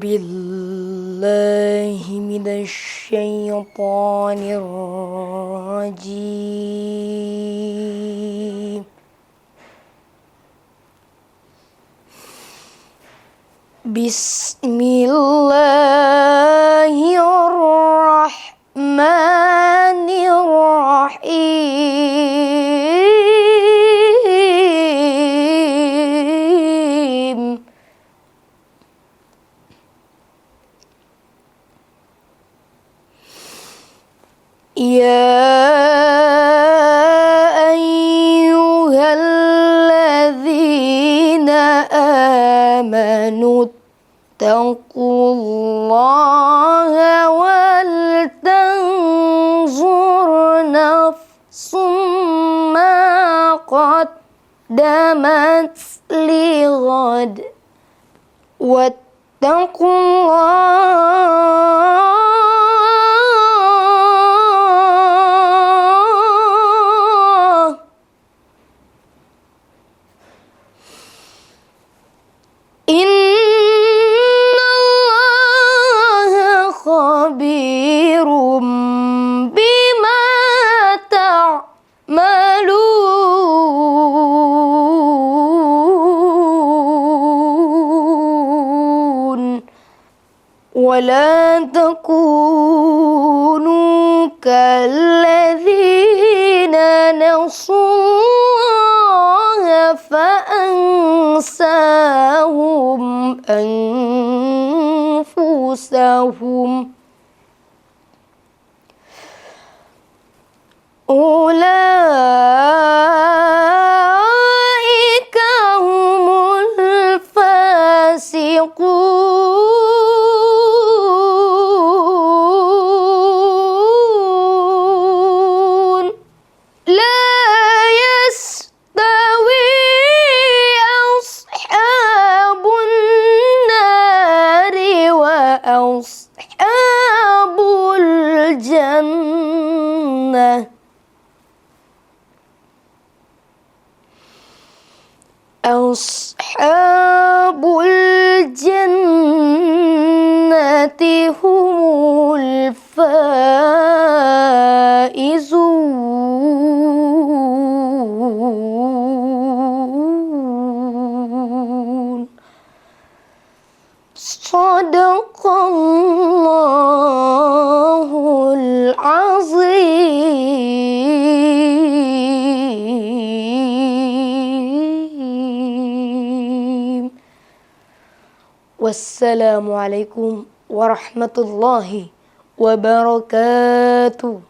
بالله من الشيطان الرجيم. بسم الله الرحمن الرحيم. يا أيها الذين آمنوا اتقوا الله ولتنظر نفس ما قدمت لغد واتقوا الله خبير بما تعملون ولا تكونوا كالذين نسوا الله فأنساهم أنفسهم أولئك هم الفاسقون. لا يستوي أصحاب النار وأصحاب الجنة أصحاب الجنة هم الفائزون. صدق الله العظيم. والسلام عليكم ورحمة الله وبركاته.